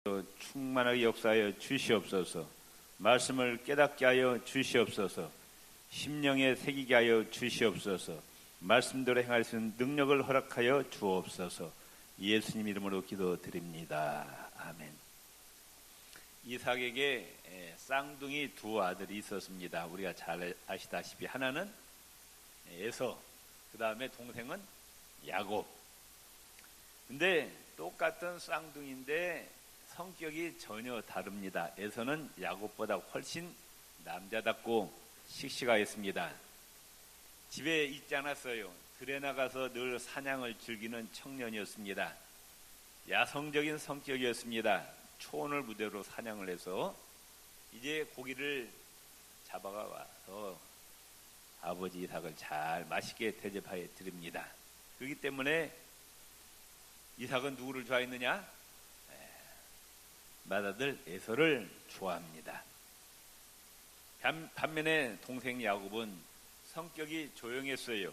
충만하게 역사하여 주시옵소서. 말씀을 깨닫게 하여 주시옵소서. 심령에 새기게 하여 주시옵소서. 말씀대로 행할 수 있는 능력을 허락하여 주옵소서. 예수님 이름으로 기도드립니다. 아멘. 이삭에게 쌍둥이 두 아들이 있었습니다. 우리가 잘 아시다시피 하나는 에서, 그 다음에 동생은 야곱. 근데 똑같은 쌍둥이인데 성격이 전혀 다릅니다. 에서는 야곱보다 훨씬 남자답고 씩씩하였습니다. 집에 있지 않았어요. 들에 나가서 늘 사냥을 즐기는 청년이었습니다. 야성적인 성격이었습니다. 초원을 무대로 사냥을 해서 이제 고기를 잡아가 와서 아버지 이삭을 잘 맛있게 대접하여 드립니다. 그렇기 때문에 이삭은 누구를 좋아했느냐? 맏아들 에서를 좋아합니다. 반면에 동생 야곱은 성격이 조용했어요.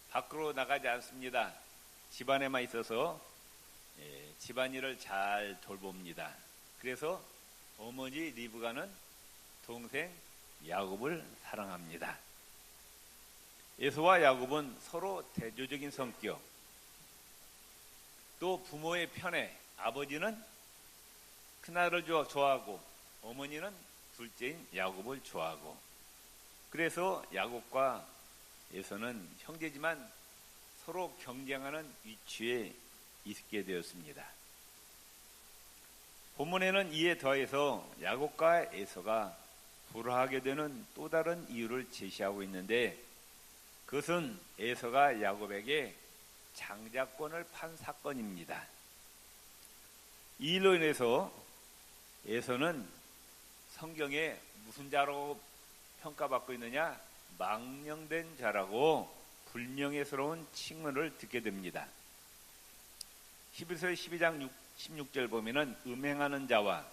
밖으로 나가지 않습니다. 집안에만 있어서 집안일을 잘 돌봅니다. 그래서 어머니 리브가는 동생 야곱을 사랑합니다. 에서와 야곱은 서로 대조적인 성격, 또 부모의 편에 아버지는 큰아들을 좋아하고 어머니는 둘째인 야곱을 좋아하고, 그래서 야곱과 에서는 형제지만 서로 경쟁하는 위치에 있게 되었습니다. 본문에는 이에 더해서 야곱과 에서가 불화하게 되는 또 다른 이유를 제시하고 있는데, 그것은 에서가 야곱에게 장자권을 판 사건입니다. 이 일로 인해서 에서는 성경에 무슨 자로 평가받고 있느냐? 망령된 자라고 불명예스러운 칭언을 듣게 됩니다. 히브리서 12장 16절 보면은 음행하는 자와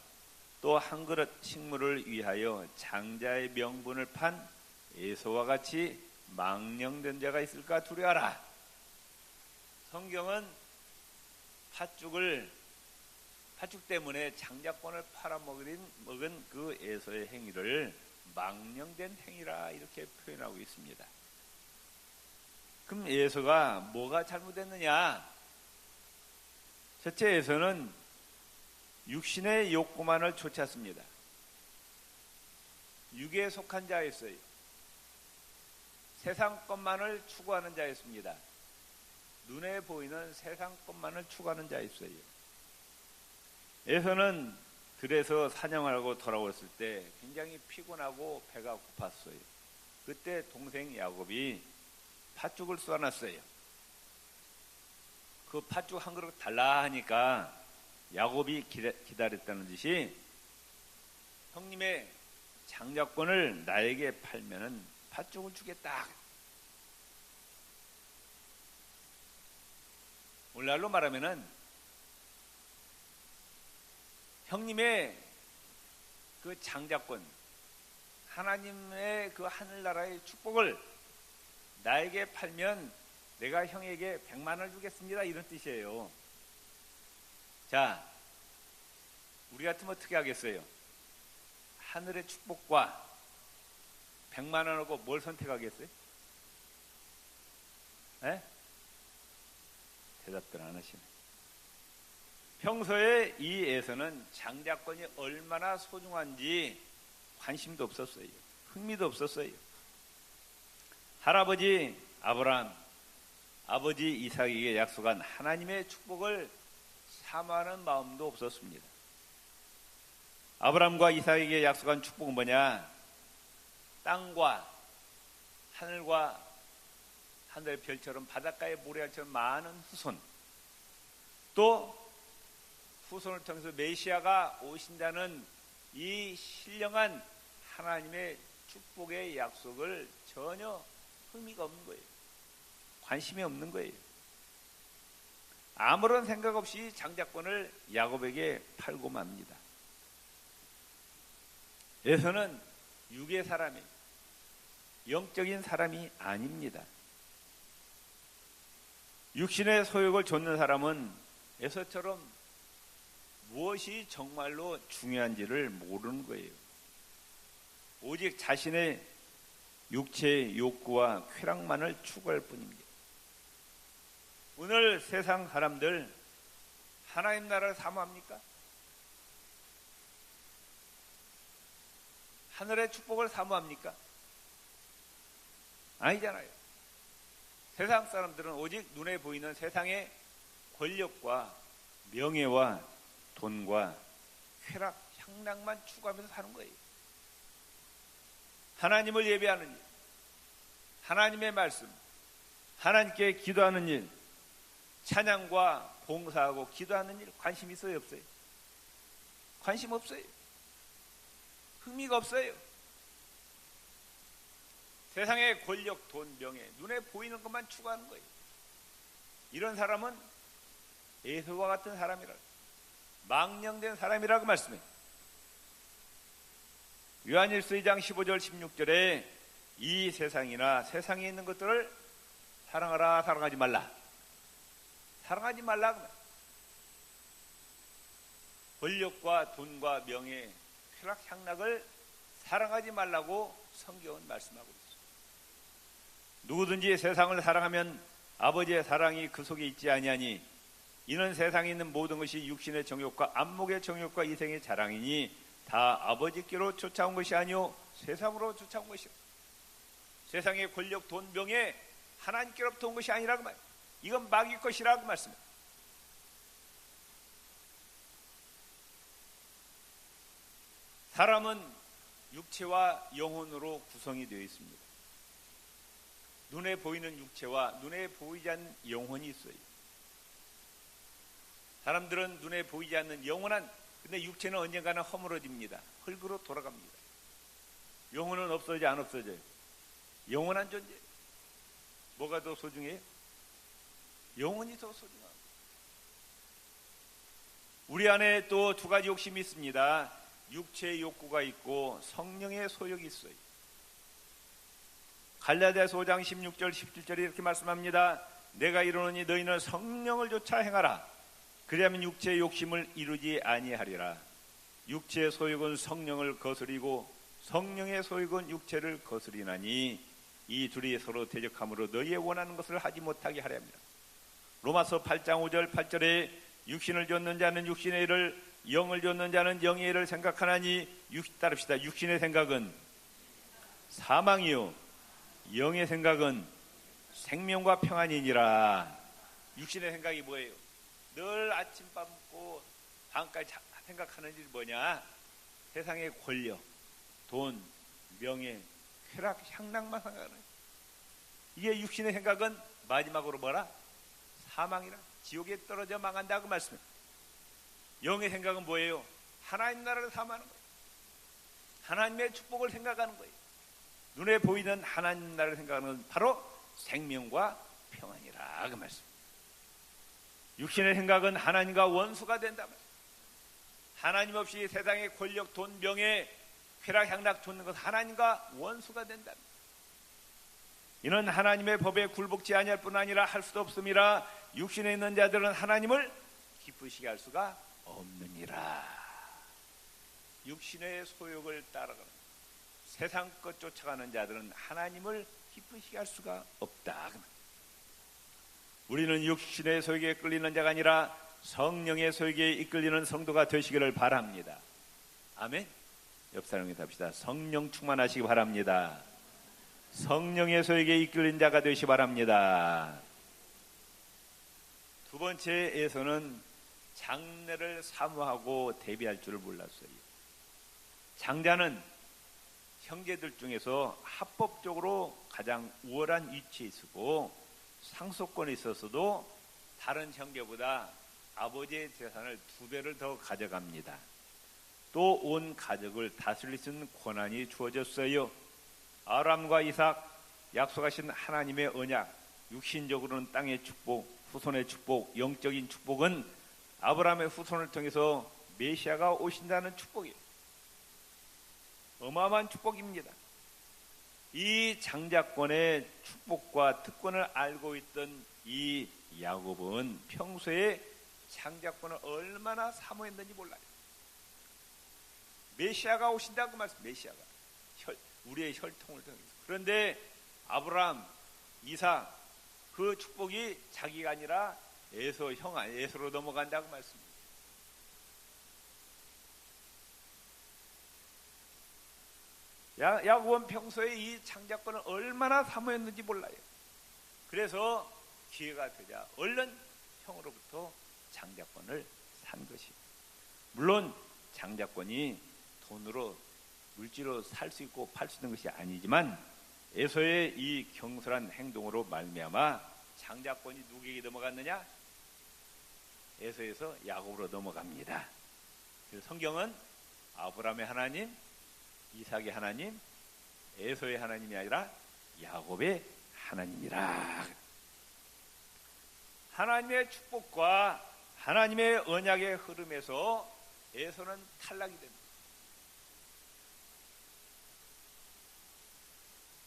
또 한 그릇 식물을 위하여 장자의 명분을 판 에서와 같이 망령된 자가 있을까 두려워하라. 성경은 팥죽 때문에 장자권을 팔아먹은 그 에서의 행위를 망령된 행위라 이렇게 표현하고 있습니다. 그럼 에서가 뭐가 잘못했느냐? 첫째, 에서는 육신의 욕구만을 쫓았습니다. 육에 속한 자였어요. 세상 것만을 추구하는 자였습니다. 눈에 보이는 세상 것만을 추구하는 자였어요. 에서는 들에서 사냥하고 돌아왔을 때 굉장히 피곤하고 배가 고팠어요. 그때 동생 야곱이 팥죽을 쏘아놨어요. 그 팥죽 한 그릇 달라 하니까 야곱이 기다렸다는 듯이 형님의 장자권을 나에게 팔면은 팥죽을 주겠다. 오늘날로 말하면은 형님의 그 장자권, 하나님의 그 하늘나라의 축복을 나에게 팔면 내가 형에게 100만 원을 주겠습니다. 이런 뜻이에요. 자, 우리 같으면 어떻게 하겠어요? 하늘의 축복과 100만 원하고 뭘 선택하겠어요? 에? 대답들 안 하시네. 평소에 이 에서는 장자권이 얼마나 소중한지 관심도 없었어요. 흥미도 없었어요. 할아버지 아브라함, 아버지 이삭에게 약속한 하나님의 축복을 사모하는 마음도 없었습니다. 아브라함과 이삭에게 약속한 축복은 뭐냐? 땅과 하늘과 하늘의 별처럼 바닷가의 모래알처럼 많은 후손, 또 후손을 통해서 메시아가 오신다는 이 신령한 하나님의 축복의 약속을 전혀 흥미가 없는 거예요. 관심이 없는 거예요. 아무런 생각 없이 장자권을 야곱에게 팔고 맙니다. 에서는 육의 사람이에요. 영적인 사람이 아닙니다. 육신의 소욕을 좇는 사람은 에서처럼 무엇이 정말로 중요한지를 모르는 거예요. 오직 자신의 육체의 욕구와 쾌락만을 추구할 뿐입니다. 오늘 세상 사람들 하나님 나라를 사모합니까? 하늘의 축복을 사모합니까? 아니잖아요. 세상 사람들은 오직 눈에 보이는 세상의 권력과 명예와 돈과 쾌락, 향락만 추구하면서 사는 거예요. 하나님을 예배하는 일, 하나님의 말씀, 하나님께 기도하는 일, 찬양과 봉사하고 기도하는 일 관심 있어요, 없어요? 관심 없어요. 흥미가 없어요. 세상의 권력, 돈, 명예, 눈에 보이는 것만 추구하는 거예요. 이런 사람은 에서와 같은 사람이라, 망령된 사람이라고 말씀해요. 요한일서 2장 15절 16절에 이 세상이나 세상에 있는 것들을 사랑하라, 사랑하지 말라. 사랑하지 말라. 권력과 돈과 명예, 쾌락, 향락을 사랑하지 말라고 성경은 말씀하고 있습니다. 누구든지 세상을 사랑하면 아버지의 사랑이 그 속에 있지 아니하니 이는 세상에 있는 모든 것이 육신의 정욕과 안목의 정욕과 이생의 자랑이니 다 아버지께로 쫓아온 것이 아니오 세상으로 쫓아온 것이오. 세상의 권력, 돈, 명예 하나님께로부터 온 것이 아니라고 말. 이건 마귀 것이라고 말씀해요. 사람은 육체와 영혼으로 구성이 되어 있습니다. 눈에 보이는 육체와 눈에 보이지 않는 영혼이 있어요. 사람들은 눈에 보이지 않는 영원한, 근데 육체는 언젠가는 허물어집니다. 흙으로 돌아갑니다. 영혼은 없어져 안 없어져요? 영원한 존재. 뭐가 더 소중해요? 영혼이 더 소중합니다. 우리 안에 또 두 가지 욕심이 있습니다. 육체의 욕구가 있고 성령의 소욕이 있어요. 갈라디아서 5장 16절 17절에 이렇게 말씀합니다. 내가 이르노니 너희는 성령을 쫓아 행하라. 그리하면 육체의 욕심을 이루지 아니하리라. 육체의 소욕은 성령을 거스리고 성령의 소욕은 육체를 거스리나니 이 둘이 서로 대적함으로 너희의 원하는 것을 하지 못하게 하려 합니다. 로마서 8장 5절 8절에 육신을 좇는 자는 육신의 일을, 영을 좇는 자는 영의 일을 생각하나니 따릅시다. 육신의 생각은 사망이요 영의 생각은 생명과 평안이니라. 육신의 생각이 뭐예요? 늘 아침밥 먹고 밤까지 생각하는 일이 뭐냐? 세상의 권력, 돈, 명예, 쾌락, 향락만 생각하는 거예요. 이게 육신의 생각은 마지막으로 뭐라? 사망이라. 지옥에 떨어져 망한다고 말씀해요. 영의 생각은 뭐예요? 하나님 나라를 사모하는 거예요. 하나님의 축복을 생각하는 거예요. 눈에 보이는 하나님 나라를 생각하는 건 바로 생명과 평안이라 그 말씀. 육신의 생각은 하나님과 원수가 된다. 하나님 없이 세상의 권력, 돈, 명예, 쾌락, 향락 쫓는 것 하나님과 원수가 된다. 이는 하나님의 법에 굴복지 아니할 뿐 아니라 할 수도 없음이라. 육신에 있는 자들은 하나님을 기쁘시게 할 수가 없느니라. 육신의 소욕을 따라가는 세상 것 쫓아가는 자들은 하나님을 기쁘시게 할 수가 없다. 우리는 육신의 소욕에 끌리는 자가 아니라 성령의 소욕에 이끌리는 성도가 되시기를 바랍니다. 아멘. 옆 사람에게 답시다. 성령 충만하시기 바랍니다. 성령의 소욕에 이끌린 자가 되시기 바랍니다. 두 번째에서는 장래를 사모하고 대비할 줄을 몰랐어요. 장자는 형제들 중에서 합법적으로 가장 우월한 위치에 있었고 상속권에 있어서도 다른 형제보다 아버지의 재산을 2배를 더 가져갑니다. 또 온 가족을 다스릴 수 있는 권한이 주어졌어요. 아브라함과 이삭, 약속하신 하나님의 언약, 육신적으로는 땅의 축복, 후손의 축복, 영적인 축복은 아브라함의 후손을 통해서 메시아가 오신다는 축복이에요. 어마어마한 축복입니다. 이 장자권의 축복과 특권을 알고 있던 이 야곱은 평소에 장자권을 얼마나 사모했는지 몰라요. 메시아가 오신다고 말씀, 메시아가 우리의 혈통을 통해서. 그런데 아브라함, 이삭, 그 축복이 자기가 아니라 에서로 넘어간다고 말씀입니다. 야곱은 평소에 이 장자권을 얼마나 사모했는지 몰라요. 그래서 기회가 되자 얼른 형으로부터 장자권을 산 것이. 물론 장자권이 돈으로 물질로 살 수 있고 팔 수 있는 것이 아니지만 에서의 이 경솔한 행동으로 말미암아 장자권이 누구에게 넘어갔느냐? 에서에서 야곱으로 넘어갑니다. 그래서 성경은 아브라함의 하나님, 이삭의 하나님, 에서의 하나님이 아니라 야곱의 하나님이라. 하나님의 축복과 하나님의 언약의 흐름에서 에서는 탈락이 됩니다.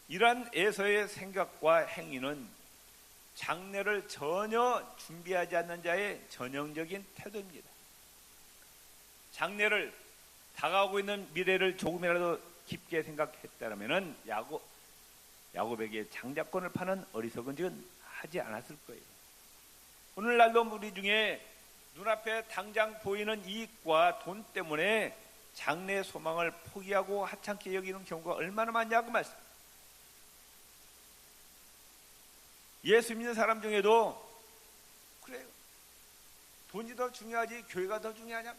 이러한 에서의 생각과 행위는 장래를 전혀 준비하지 않는 자의 전형적인 태도입니다. 장래를, 다가오고 있는 미래를 조금이라도 깊게 생각했다면 야곱에게 장자권을 파는 어리석은 짓은 하지 않았을 거예요. 오늘날도 우리 중에 눈앞에 당장 보이는 이익과 돈 때문에 장래 소망을 포기하고 하찮게 여기는 경우가 얼마나 많냐고 말씀. 예수 믿는 사람 중에도 그래요. 돈이 더 중요하지 교회가 더 중요하냐?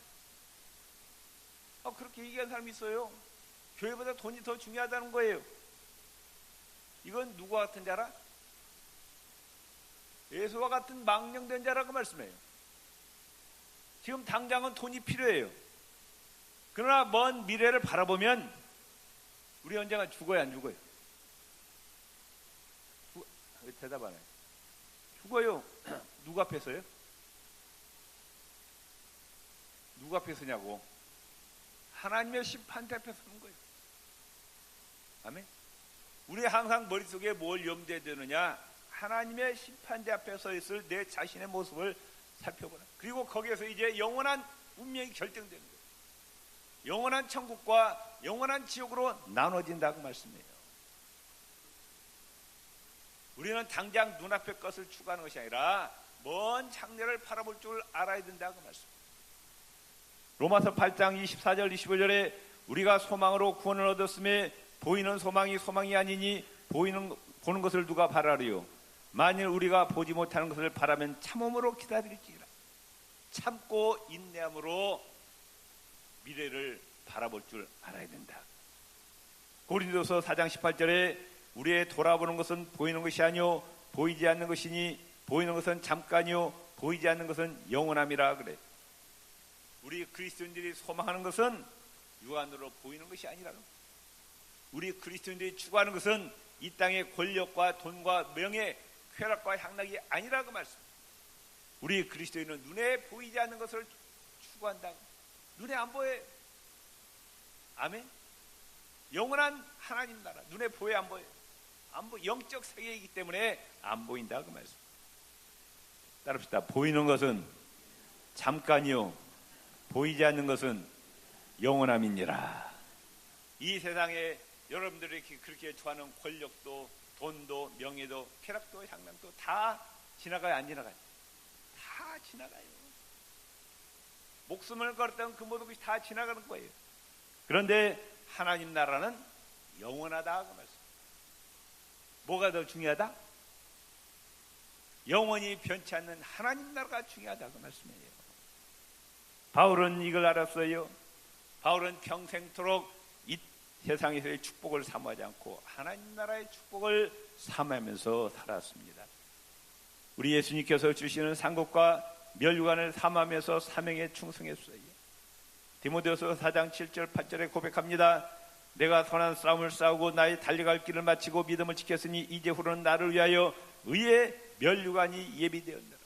그렇게 얘기하는 사람이 있어요. 교회보다 돈이 더 중요하다는 거예요. 이건 누구와 같은 자라? 예수와 같은 망령된 자라고 말씀해요. 지금 당장은 돈이 필요해요. 그러나 먼 미래를 바라보면 우리 언젠가 죽어야 안 죽어요? 왜 대답 안 해요? 죽어요. 누구 앞에서요? 누구 앞에서냐고? 하나님의 심판대 앞에 서는 거예요. 아멘? 우리 항상 머릿속에 뭘 염두에 두느냐? 하나님의 심판대 앞에 서 있을 내 자신의 모습을 살펴보라. 그리고 거기에서 이제 영원한 운명이 결정되는 거예요. 영원한 천국과 영원한 지옥으로 나눠진다고 말씀해요. 우리는 당장 눈앞의 것을 추구하는 것이 아니라 먼 장래를 바라볼 줄 알아야 된다고 말씀합니다. 로마서 8장 24절 25절에 우리가 소망으로 구원을 얻었음에 보이는 소망이 아니니 보는 것을 누가 바라리요? 만일 우리가 보지 못하는 것을 바라면 참음으로 기다릴지라. 참고 인내함으로 미래를 바라볼 줄 알아야 된다. 고린도서 4장 18절에 우리의 돌아보는 것은 보이는 것이 아니요 보이지 않는 것이니 보이는 것은 잠깐이요 보이지 않는 것은 영원함이라 그래. 우리 그리스도인들이 소망하는 것은 육안으로 보이는 것이 아니라, 우리 그리스도인들이 추구하는 것은 이 땅의 권력과 돈과 명예, 쾌락과 향락이 아니라고 말씀합니다. 우리 그리스도인은 눈에 보이지 않는 것을 추구한다고. 눈에 안 보여요. 아멘. 영원한 하나님 나라 눈에 보여 안 보여요? 안 보여. 영적 세계이기 때문에 안 보인다고 말씀합니다. 따릅시다. 보이는 것은 잠깐이요 보이지 않는 것은 영원함이니라. 이 세상에 여러분들이 그렇게 좋아하는 권력도 돈도 명예도 쾌락도 향락도 다 지나가요? 안 지나가요? 다 지나가요. 목숨을 걸었던 그 모든 것이 다 지나가는 거예요. 그런데 하나님 나라는 영원하다 그 말씀. 뭐가 더 중요하다? 영원히 변치 않는 하나님 나라가 중요하다 그 말씀이에요. 바울은 이걸 알았어요. 바울은 평생토록 이 세상에서의 축복을 사모하지 않고 하나님 나라의 축복을 사모하면서 살았습니다. 우리 예수님께서 주시는 상급과 멸류관을 사모하면서 사명에 충성했어요. 디모데후서 4장 7절 8절에 고백합니다. 내가 선한 싸움을 싸우고 나의 달려갈 길을 마치고 믿음을 지켰으니 이제후로는 나를 위하여 의의 멸류관이 예비되었느라.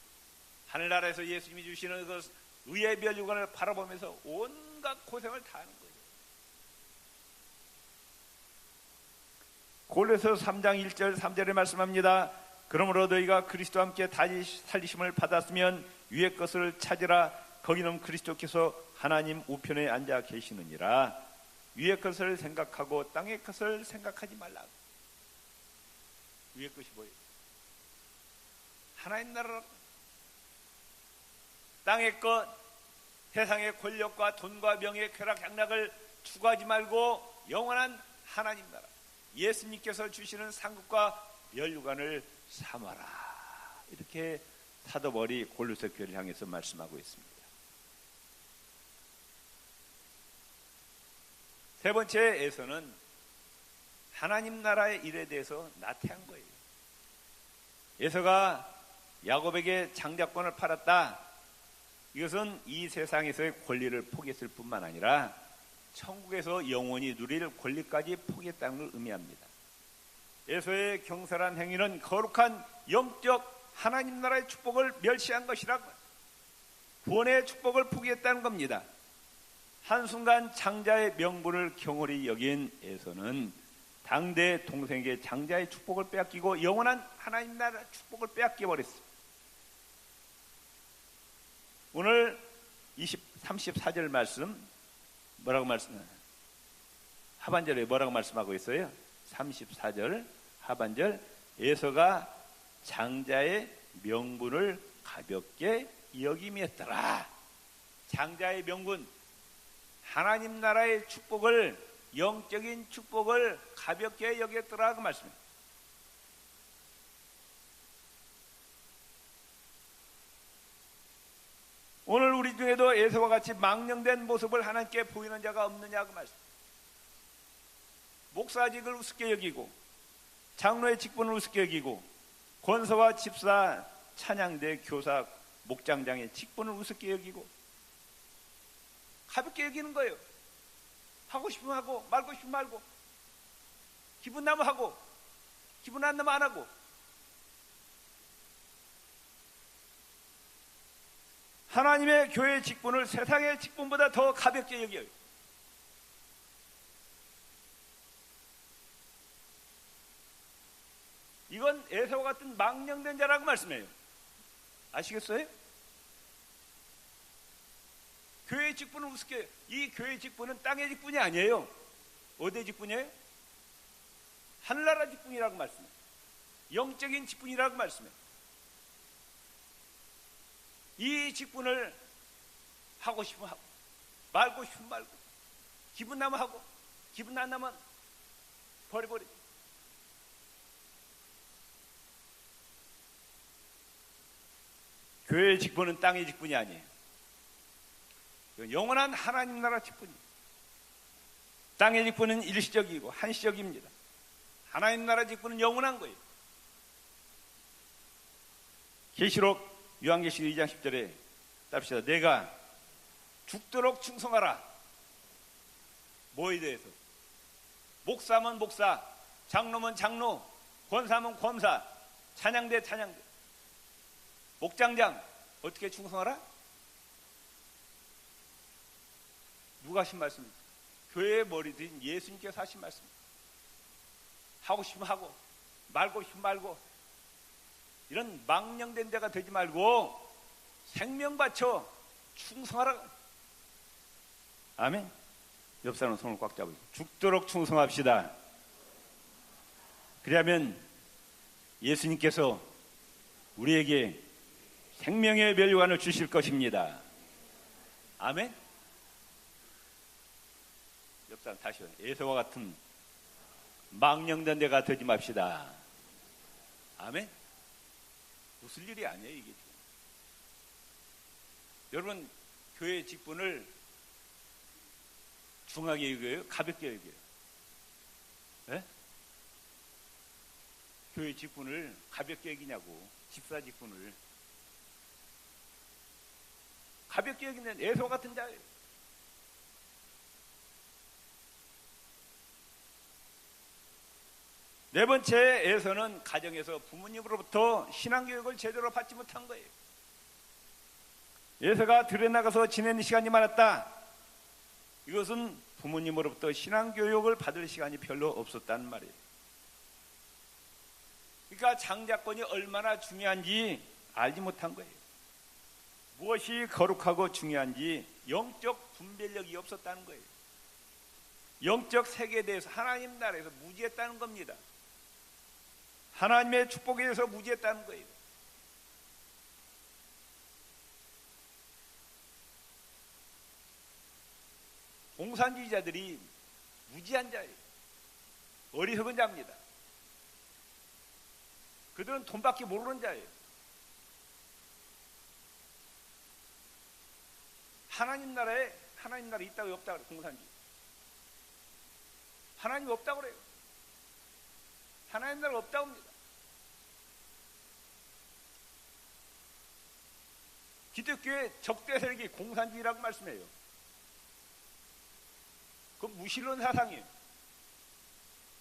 하늘나라에서 예수님이 주시는 그 의의 멸류관을 바라보면서 온갖 고생을 다 하는 거예요. 골로새서 3장 1절 3절에 말씀합니다. 그러므로 너희가 그리스도와 함께 다시 살리심을 받았으면 위의 것을 찾으라. 거기는 그리스도께서 하나님 우편에 앉아 계시느니라. 위의 것을 생각하고 땅의 것을 생각하지 말라. 위의 것이 뭐예요? 하나님 나라라고. 땅의 것, 세상의 권력과 돈과 명예, 쾌락, 향락을 추구하지 말고 영원한 하나님 나라, 예수님께서 주시는 상급과 면류관을 삼아라. 이렇게 사도 바울이 골로새 교회를 향해서 말씀하고 있습니다. 세 번째에서는 하나님 나라의 일에 대해서 나태한 거예요. 에서가 야곱에게 장자권을 팔았다. 이것은 이 세상에서의 권리를 포기했을 뿐만 아니라 천국에서 영원히 누릴 권리까지 포기했다는 걸 의미합니다. 에서의 경솔한 행위는 거룩한 영적 하나님 나라의 축복을 멸시한 것이라고, 구원의 축복을 포기했다는 겁니다. 한순간 장자의 명분을 경홀히 여긴 에서는 당대 동생에게 장자의 축복을 빼앗기고 영원한 하나님 나라 축복을 빼앗겨 버렸습니다. 오늘 34절 말씀 뭐라고 하반절에 뭐라고 말씀하고 있어요? 34절 하반절, 에서가 장자의 명분을 가볍게 여김이었더라. 장자의 명분, 하나님 나라의 축복을, 영적인 축복을 가볍게 여겼더라 그 말씀입니다. 오늘 우리 중에도 에서와 같이 망령된 모습을 하나님께 보이는 자가 없느냐 그 말씀. 목사직을 우습게 여기고 장로의 직분을 우습게 여기고 권서와 집사, 찬양대, 교사, 목장장의 직분을 우습게 여기고 가볍게 여기는 거예요. 하고 싶으면 하고 말고 싶으면 말고, 기분 나면 하고 기분 안 나면 안 하고. 하나님의 교회의 직분을 세상의 직분보다 더 가볍게 여겨요. 이건 에서와 같은 망령된 자라고 말씀해요. 아시겠어요? 교회의 직분을 우습게, 이 교회의 직분은 땅의 직분이 아니에요. 어디의 직분이에요? 하늘나라 직분이라고 말씀해요. 영적인 직분이라고 말씀해요. 이 직분을 하고 싶으면 하고 말고 싶으면 말고, 기분 나면 하고 기분 안 나면 버려버리고. 교회의 직분은 땅의 직분이 아니에요. 영원한 하나님 나라 직분이에요. 땅의 직분은 일시적이고 한시적입니다. 하나님 나라 직분은 영원한 거예요. 계시록 요한계시록 2장 10절에 답시다. 내가 죽도록 충성하라. 뭐에 대해서? 목사면 목사, 장로면 장로, 권사면 권사, 찬양대 찬양대, 목장장 어떻게 충성하라? 누가 하신 말씀입니까? 교회의 머리들인 예수님께서 하신 말씀입니다. 하고 싶으면 하고 말고 싶으면 말고, 이런 망령된 데가 되지 말고 생명 바쳐 충성하라. 아멘. 옆 사람 손을 꽉 잡으세요. 죽도록 충성합시다. 그러면 예수님께서 우리에게 생명의 면류관을 주실 것입니다. 아멘. 옆 사람 다시요. 에서와 같은 망령된 데가 되지 맙시다. 아멘. 웃을 일이 아니에요, 이게. 여러분, 교회 직분을 중하게 여겨요? 가볍게 여겨요? 네? 교회 직분을 가볍게 여기냐고. 집사 직분을 가볍게 여기는 에서 같은 자예요. 네 번째에서는 가정에서 부모님으로부터 신앙교육을 제대로 받지 못한 거예요. 에서가 들에 나가서 지내는 시간이 많았다. 이것은 부모님으로부터 신앙교육을 받을 시간이 별로 없었다는 말이에요. 그러니까 장자권이 얼마나 중요한지 알지 못한 거예요. 무엇이 거룩하고 중요한지 영적 분별력이 없었다는 거예요. 영적 세계에 대해서 하나님 나라에서 무지했다는 겁니다. 하나님의 축복에 대해서 무지했다는 거예요. 공산주의자들이 무지한 자예요. 어리석은 자입니다. 그들은 돈밖에 모르는 자예요. 하나님 나라에 있다고 없다고 그래요. 공산주의. 하나님이 없다고 그래요. 하나님 나라가 없다고 합니다. 기독교의 적대 세력이 공산주의라고 말씀해요. 그건 무신론 사상이에요.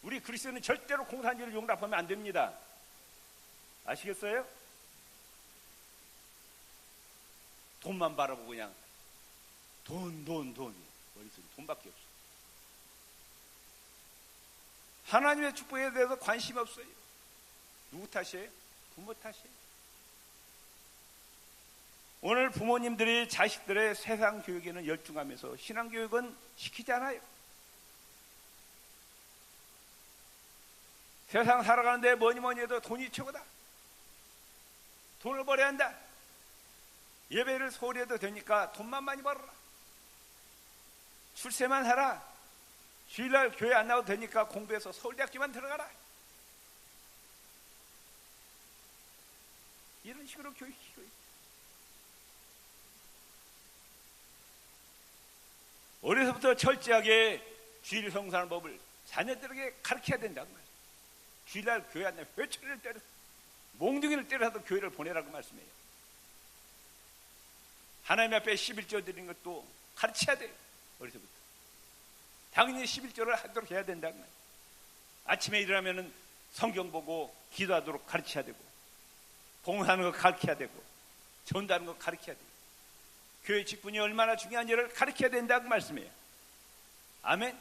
우리 그리스도는 절대로 공산주의를 용납하면 안 됩니다. 아시겠어요? 돈만 바라보고 그냥 돈 머릿속에 돈밖에 없어. 하나님의 축복에 대해서 관심이 없어요. 누구 탓이에요? 부모 탓이에요. 오늘 부모님들이 자식들의 세상 교육에는 열중하면서 신앙 교육은 시키지 않아요. 세상 살아가는데 뭐니 해도 돈이 최고다. 돈을 벌어야 한다. 예배를 소홀히 해도 되니까 돈만 많이 벌어라. 출세만 하라. 주일날 교회 안 나와도 되니까 공부해서 서울대학교만 들어가라. 이런 식으로 교육시키고 있어요. 어려서부터 철저하게 주일 성사하는 법을 자녀들에게 가르쳐야 된다고 말이에요. 주일날 교회 안 나면 회초리를 때려 몽둥이를 때려서 교회를 보내라고 말씀해요. 하나님 앞에 11조 드리는 것도 가르쳐야 돼요. 어려서부터 당연히 11조를 하도록 해야 된다고 말이에요. 아침에 일어나면 성경 보고 기도하도록 가르쳐야 되고, 봉사하는 거 가르쳐야 되고, 전도하는 거 가르쳐야 되고, 교회 직분이 얼마나 중요한지를 가르쳐야 된다고 말씀해요. 아멘.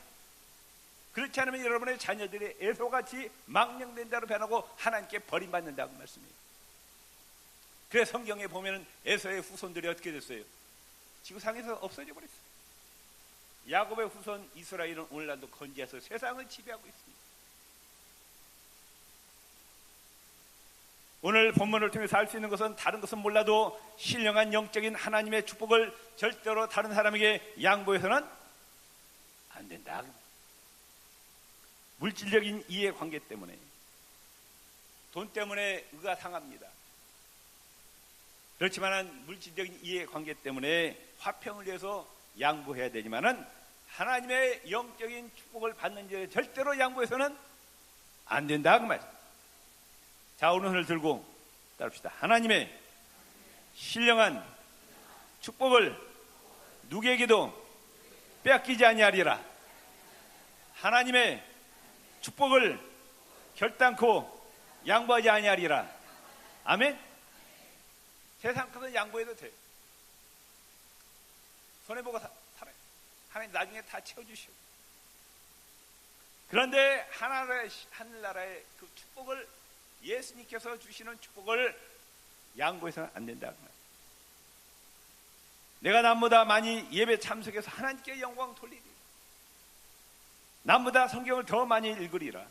그렇지 않으면 여러분의 자녀들이 에서같이 망령된다로 변하고 하나님께 버림받는다고 말씀해요. 그래서 성경에 보면 에서의 후손들이 어떻게 됐어요? 지구상에서 없어져 버렸어요. 야곱의 후손 이스라엘은 오늘날도 건재해서 세상을 지배하고 있습니다. 오늘 본문을 통해서 알 수 있는 것은 다른 것은 몰라도 신령한 영적인 하나님의 축복을 절대로 다른 사람에게 양보해서는 안 된다. 물질적인 이해관계 때문에, 돈 때문에 의가 상합니다. 그렇지만 물질적인 이해관계 때문에 화평을 위해서 양보해야 되지만은 하나님의 영적인 축복을 받는 일에 절대로 양보해서는 안 된다 그 말. 자, 오른손을 들고 따릅시다. 하나님의 신령한 축복을 누구에게도 빼앗기지 아니하리라. 하나님의 축복을 결단코 양보하지 아니하리라. 아멘. 세상 것은 양보해도 돼요. 손해보고 살아요. 하나님 나중에 다 채워주시오. 그런데 하늘나라의 그 축복을, 예수님께서 주시는 축복을 양보해서는 안 된다. 내가 남보다 많이 예배 참석해서 하나님께 영광 돌리리. 남보다 성경을 더 많이 읽으리라.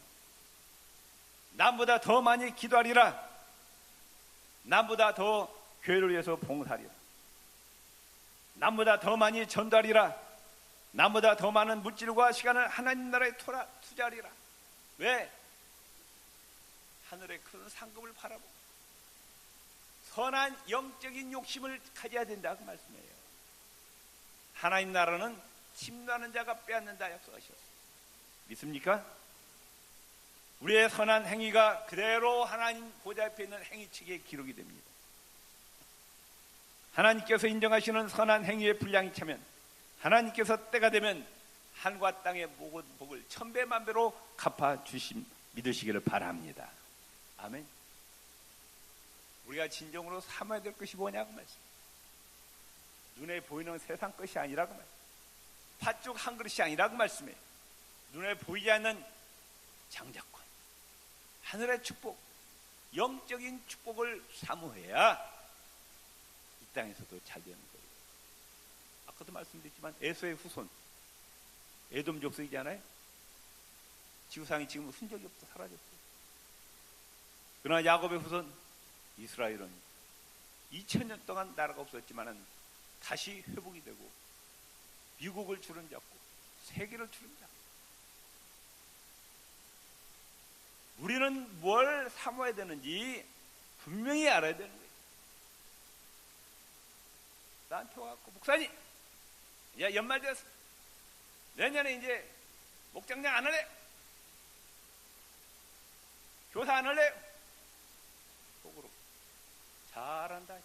남보다 더 많이 기도하리라. 남보다 더 교회를 위해서 봉사하리라. 남보다 더 많이 전도하리라. 남보다 더 많은 물질과 시간을 하나님 나라에 투자하리라. 왜? 하늘의 큰 상급을 바라보고 선한 영적인 욕심을 가져야 된다고 말씀해요. 하나님 나라는 침노하는 자가 빼앗는다 약속하셨어요. 믿습니까? 우리의 선한 행위가 그대로 하나님 보좌 앞에 있는 행위책에 기록이 됩니다. 하나님께서 인정하시는 선한 행위의 분량이 차면 하나님께서 때가 되면 하늘과 땅의 모든 복을 천배만배로 갚아주심 믿으시기를 바랍니다. 아멘. 우리가 진정으로 삼아야 될 것이 뭐냐고 말씀. 눈에 보이는 세상 것이 아니라고 말씀. 팥죽 한 그릇이 아니라고 말씀해. 눈에 보이지 않는 장자권, 하늘의 축복, 영적인 축복을 사모해야 이 땅에서도 잘 되는 거예요. 아까도 말씀드렸지만 에서의 후손 에돔 족속이잖아요. 지구상에 지금 흔적이 없어 사라졌어요. 그러나 야곱의 후손 이스라엘은 2000년 동안 나라가 없었지만 다시 회복이 되고 미국을 주름잡고 세계를 주름잡고 우리는 뭘 사모해야 되는지 분명히 알아야 되는 거예요. 나한테 와갖고 목사님 야 연말 되었어. 내년에 이제 목장장 안 할래? 교사 안 할래요? 속으로 잘한다.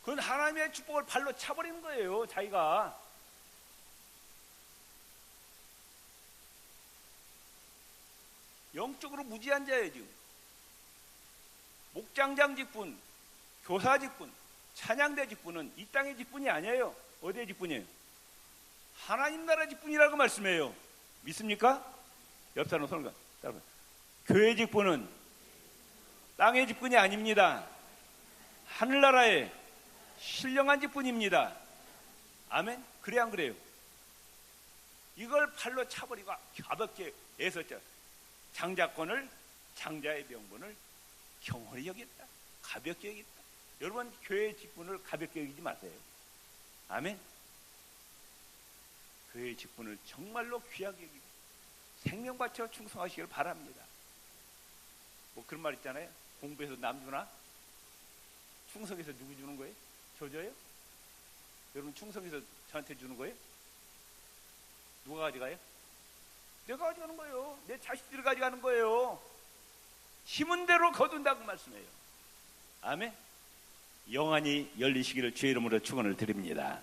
그건 하나님의 축복을 발로 차버리는 거예요. 자기가. 영적으로 무지한 자예요. 지금 목장장 직분, 교사 직분, 찬양대 직분은 이 땅의 직분이 아니에요. 어디의 직분이에요? 하나님 나라 직분이라고 말씀해요. 믿습니까? 옆 사람 손을 따라봐. 교회 직분은 땅의 직분이 아닙니다. 하늘나라의 신령한 직분입니다. 아멘? 그래 안 그래요? 이걸 팔로 차버리고 가볍게 애썼죠. 장자권을, 장자의 명분을 경홀히 여겼다. 가볍게 여겼다. 여러분 교회의 직분을 가볍게 여기지 마세요. 아멘? 교회의 직분을 정말로 귀하게 여기고 생명 바쳐 충성하시길 바랍니다. 뭐 그런 말 있잖아요. 공부해서 남 주나? 충성해서 누구 주는 거예요? 저 줘요? 여러분 충성해서 저한테 주는 거예요? 누가 가져가요? 내가 가져가는 거예요. 내 자식들이 가져가는 거예요. 심은 대로 거둔다고 말씀해요. 아멘? 영안이 열리시기를 주의 이름으로 축원을 드립니다.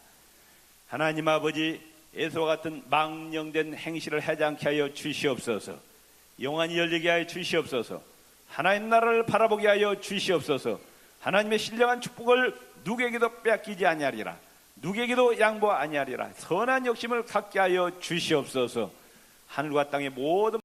하나님 아버지, 에서와 같은 망령된 행실을 하지 않게 하여 주시옵소서. 영안이 열리게 하여 주시옵소서. 하나님 나라를 바라보게 하여 주시옵소서. 하나님의 신령한 축복을 누구에게도 빼앗기지 아니하리라. 누구에게도 양보 아니하리라. 선한 욕심을 갖게 하여 주시옵소서. 하늘과 땅의 모든